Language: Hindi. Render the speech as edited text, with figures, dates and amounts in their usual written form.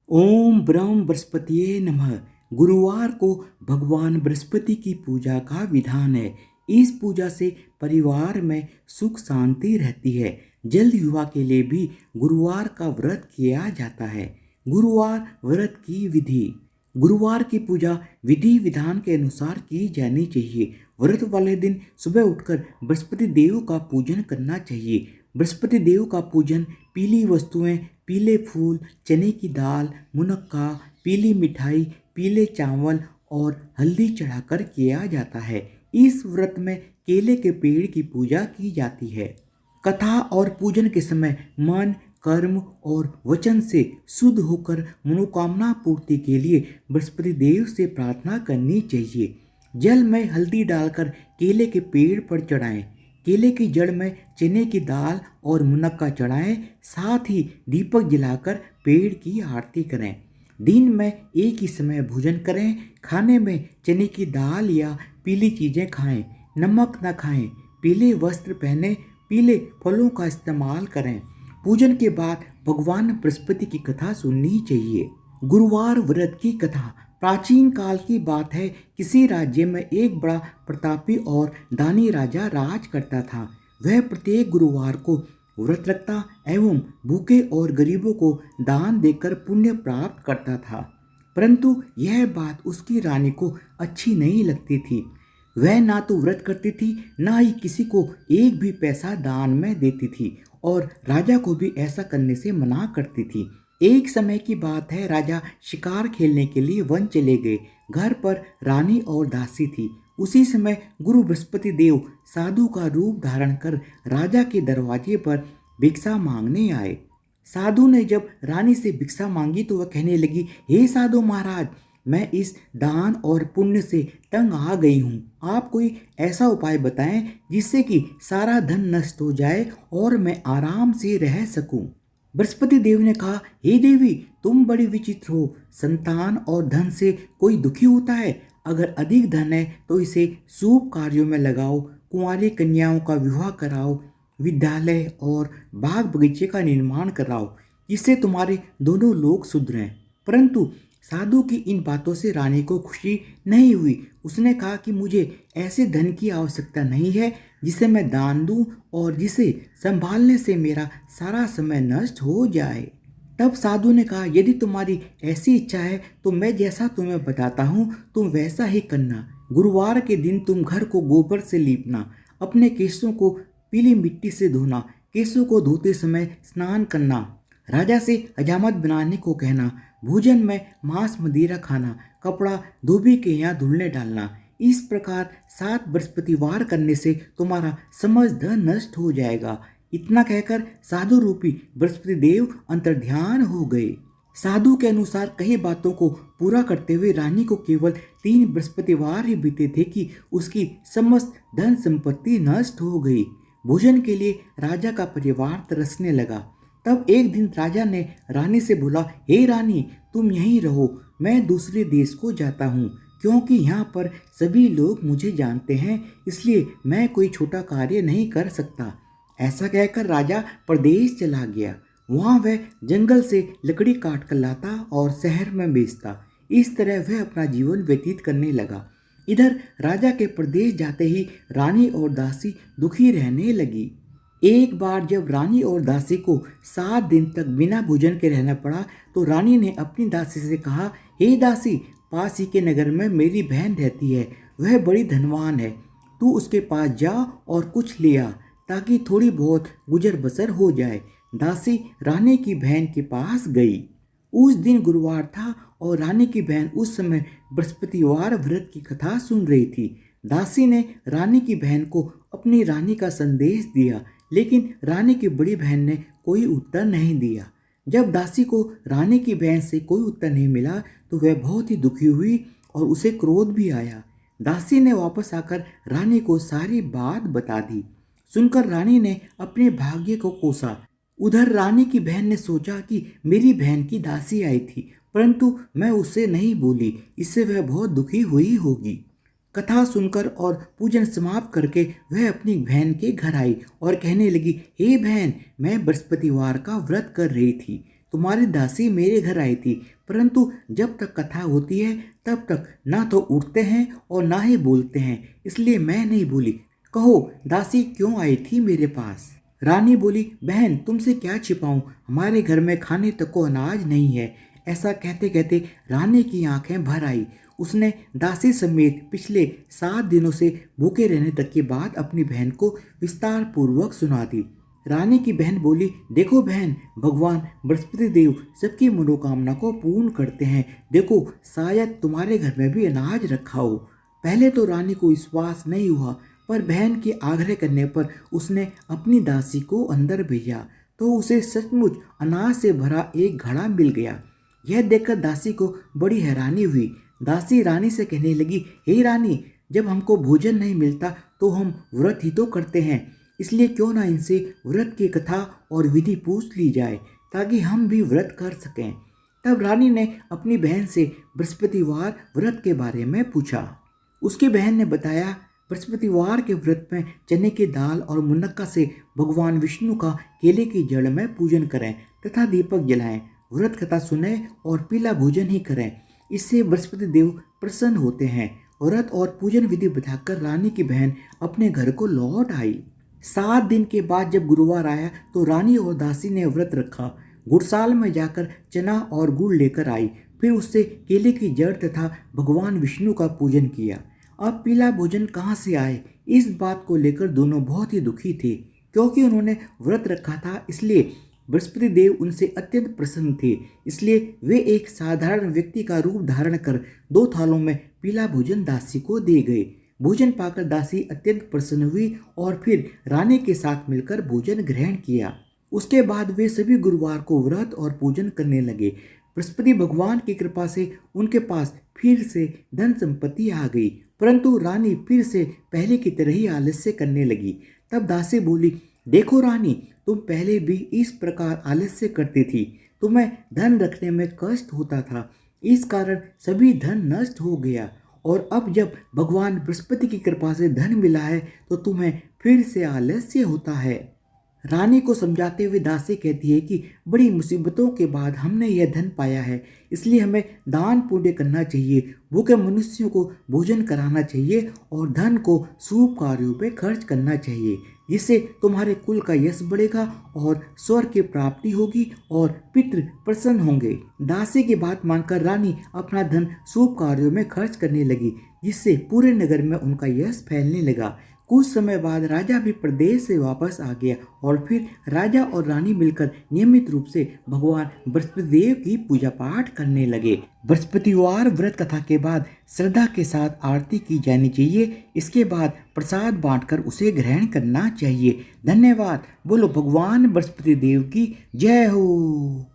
ओम ब्रह्म बृहस्पतिये नमः। गुरुवार को भगवान बृहस्पति की पूजा का विधान है। इस पूजा से परिवार में सुख शांति रहती है। जल्द विवाह के लिए भी गुरुवार का व्रत किया जाता है। गुरुवार व्रत की विधि। गुरुवार की पूजा विधि विधान के अनुसार की जानी चाहिए। व्रत वाले दिन सुबह उठकर बृहस्पति देव का पूजन करना चाहिए। बृहस्पति देव का पूजन पीली वस्तुएं, पीले फूल, चने की दाल, मुनक्का, पीली मिठाई, पीले चावल और हल्दी चढ़ाकर किया जाता है। इस व्रत में केले के पेड़ की पूजा की जाती है। कथा और पूजन के समय मन, कर्म और वचन से शुद्ध होकर मनोकामना पूर्ति के लिए बृहस्पति देव से प्रार्थना करनी चाहिए। जल में हल्दी डालकर केले के पेड़ पर चढ़ाएं। केले की जड़ में चने की दाल और मुनक्का चढ़ाएं। साथ ही दीपक जलाकर पेड़ की आरती करें। दिन में एक ही समय भोजन करें। खाने में चने की दाल या पीली चीज़ें खाएं। नमक न खाएं। पीले वस्त्र पहने। पीले फलों का इस्तेमाल करें। पूजन के बाद भगवान बृहस्पति की कथा सुननी चाहिए। गुरुवार व्रत की कथा। प्राचीन काल की बात है। किसी राज्य में एक बड़ा प्रतापी और दानी राजा राज करता था। वह प्रत्येक गुरुवार को व्रत रखता एवं भूखे और गरीबों को दान देकर पुण्य प्राप्त करता था। परंतु यह बात उसकी रानी को अच्छी नहीं लगती थी। वह ना तो व्रत करती थी, ना ही किसी को एक भी पैसा दान में देती थी और राजा को भी ऐसा करने से मना करती थी। एक समय की बात है, राजा शिकार खेलने के लिए वन चले गए। घर पर रानी और दासी थी। उसी समय गुरु बृहस्पति देव साधु का रूप धारण कर राजा के दरवाजे पर भिक्षा मांगने आए। साधु ने जब रानी से भिक्षा मांगी तो वह कहने लगी, हे साधु महाराज, मैं इस दान और पुण्य से तंग आ गई हूँ। आप कोई ऐसा उपाय बताएं जिससे कि सारा धन नष्ट हो जाए और मैं आराम से रह सकूं। बृहस्पति देव ने कहा, हे देवी, तुम बड़ी विचित्र हो। संतान और धन से कोई दुखी होता है? अगर अधिक धन है तो इसे शुभ कार्यों में लगाओ। कुंवारी कन्याओं का विवाह कराओ। विद्यालय और बाग बगीचे का निर्माण कराओ, जिससे तुम्हारे दोनों लोग सुधरें। परंतु साधु की इन बातों से रानी को खुशी नहीं हुई। उसने कहा कि मुझे ऐसे धन की आवश्यकता नहीं है जिसे मैं दान दूं और जिसे संभालने से मेरा सारा समय नष्ट हो जाए। तब साधु ने कहा, यदि तुम्हारी ऐसी इच्छा है तो मैं जैसा तुम्हें बताता हूँ तुम वैसा ही करना। गुरुवार के दिन तुम घर को गोबर से लीपना। अपने केशों को पीली मिट्टी से धोना। केशों को धोते समय स्नान करना। राजा से हजामत बनाने को कहना। भोजन में मांस मदिरा खाना। कपड़ा धोबी के यहाँ धुलने डालना। इस प्रकार 7 बृहस्पतिवार करने से तुम्हारा समस्त धन नष्ट हो जाएगा। इतना कहकर साधु रूपी बृहस्पति देव अंतर्ध्यान हो गए। साधु के अनुसार कई बातों को पूरा करते हुए रानी को केवल 3 बृहस्पतिवार ही बीते थे कि उसकी समस्त धन संपत्ति नष्ट हो गई। भोजन के लिए राजा का परिवार तरसने लगा। तब एक दिन राजा ने रानी से बोला, हे रानी, तुम यहीं रहो, मैं दूसरे देश को जाता हूँ, क्योंकि यहाँ पर सभी लोग मुझे जानते हैं, इसलिए मैं कोई छोटा कार्य नहीं कर सकता। ऐसा कहकर राजा प्रदेश चला गया। वहाँ वह जंगल से लकड़ी काट कर लाता और शहर में बेचता। इस तरह वह अपना जीवन व्यतीत करने लगा। इधर राजा के प्रदेश जाते ही रानी और दासी दुखी रहने लगी। एक बार जब रानी और दासी को 7 दिन तक बिना भोजन के रहना पड़ा तो रानी ने अपनी दासी से कहा, हे दासी, पास ही के नगर में मेरी बहन रहती है। वह बड़ी धनवान है। तू उसके पास जा और कुछ ले आ, ताकि थोड़ी बहुत गुजर बसर हो जाए। दासी रानी की बहन के पास गई। उस दिन गुरुवार था और रानी की बहन उस समय बृहस्पतिवार व्रत की कथा सुन रही थी। दासी ने रानी की बहन को अपनी रानी का संदेश दिया, लेकिन रानी की बड़ी बहन ने कोई उत्तर नहीं दिया। जब दासी को रानी की बहन से कोई उत्तर नहीं मिला तो वह बहुत ही दुखी हुई और उसे क्रोध भी आया। दासी ने वापस आकर रानी को सारी बात बता दी। सुनकर रानी ने अपने भाग्य को कोसा। उधर रानी की बहन ने सोचा कि मेरी बहन की दासी आई थी, परंतु मैं उससे नहीं बोली, इससे वह बहुत दुखी हुई होगी। कथा सुनकर और पूजन समाप्त करके वह अपनी बहन के घर आई और कहने लगी, हे बहन, मैं बृहस्पतिवार का व्रत कर रही थी। तुम्हारी दासी मेरे घर आई थी, परंतु जब तक कथा होती है तब तक ना तो उठते हैं और ना ही बोलते हैं, इसलिए मैं नहीं बोली। कहो दासी क्यों आई थी मेरे पास? रानी बोली, बहन तुमसे क्या छिपाऊं, हमारे घर में खाने तक को अनाज नहीं है। ऐसा कहते कहते रानी की आंखें भर आई। उसने दासी समेत पिछले 7 दिनों से भूखे रहने तक की बात अपनी बहन को विस्तार पूर्वक सुना दी। रानी की बहन बोली, देखो बहन, भगवान बृहस्पति देव सबकी मनोकामना को पूर्ण करते हैं। देखो शायद तुम्हारे घर में भी अनाज रखा हो। पहले तो रानी को विश्वास नहीं हुआ, पर बहन के आग्रह करने पर उसने अपनी दासी को अंदर भेजा तो उसे सचमुच अनाज से भरा एक घड़ा मिल गया। यह देखकर दासी को बड़ी हैरानी हुई। दासी रानी से कहने लगी, हे रानी, जब हमको भोजन नहीं मिलता तो हम व्रत ही तो करते हैं, इसलिए क्यों ना इनसे व्रत की कथा और विधि पूछ ली जाए ताकि हम भी व्रत कर सकें। तब रानी ने अपनी बहन से बृहस्पतिवार व्रत के बारे में पूछा। उसकी बहन ने बताया, बृहस्पतिवार के व्रत में चने की दाल और मुनक्का से भगवान विष्णु का केले की जड़ में पूजन करें तथा दीपक जलाएं, व्रत कथा सुने और पीला भोजन ही करें। इससे बृहस्पति देव प्रसन्न होते हैं। व्रत और पूजन विधि बताकर रानी की बहन अपने घर को लौट आई। 7 दिन के बाद जब गुरुवार आया तो रानी और दासी ने व्रत रखा। गुड़साल में जाकर चना और गुड़ लेकर आई, फिर उससे केले की जड़ तथा भगवान विष्णु का पूजन किया। अब पीला भोजन कहाँ से आए, इस बात को लेकर दोनों बहुत ही दुखी थे, क्योंकि उन्होंने व्रत रखा था, इसलिए बृहस्पति देव उनसे अत्यंत प्रसन्न थे। इसलिए वे एक साधारण व्यक्ति का रूप धारण कर 2 थालों में पीला भोजन दासी को दे गए। भोजन पाकर दासी अत्यंत प्रसन्न हुई और फिर रानी के साथ मिलकर भोजन ग्रहण किया। उसके बाद वे सभी गुरुवार को व्रत और पूजन करने लगे। बृहस्पति भगवान की कृपा से उनके पास फिर से धन संपत्ति आ गई, परंतु रानी फिर से पहले की तरह ही आलस्य करने लगी। तब दासी बोली, देखो रानी, तुम पहले भी इस प्रकार आलस्य करती थी, तुम्हें धन रखने में कष्ट होता था, इस कारण सभी धन नष्ट हो गया, और अब जब भगवान बृहस्पति की कृपा से धन मिला है तो तुम्हें फिर से आलस्य होता है। रानी को समझाते हुए दासी कहती है कि बड़ी मुसीबतों के बाद हमने यह धन पाया है, इसलिए हमें दान पुण्य करना चाहिए, भूखे मनुष्यों को भोजन कराना चाहिए और धन को शुभ कार्यों पे खर्च करना चाहिए, जिससे तुम्हारे कुल का यश बढ़ेगा और स्वर्ग की प्राप्ति होगी और पितृ प्रसन्न होंगे। दासी की बात मानकर रानी अपना धन शुभ कार्यों में खर्च करने लगी, जिससे पूरे नगर में उनका यश फैलने लगा। कुछ समय बाद राजा भी प्रदेश से वापस आ गया और फिर राजा और रानी मिलकर नियमित रूप से भगवान बृहस्पति देव की पूजा पाठ करने लगे। बृहस्पतिवार व्रत कथा के बाद श्रद्धा के साथ आरती की जानी चाहिए। इसके बाद प्रसाद बांटकर उसे ग्रहण करना चाहिए। धन्यवाद। बोलो भगवान बृहस्पति देव की जय हो।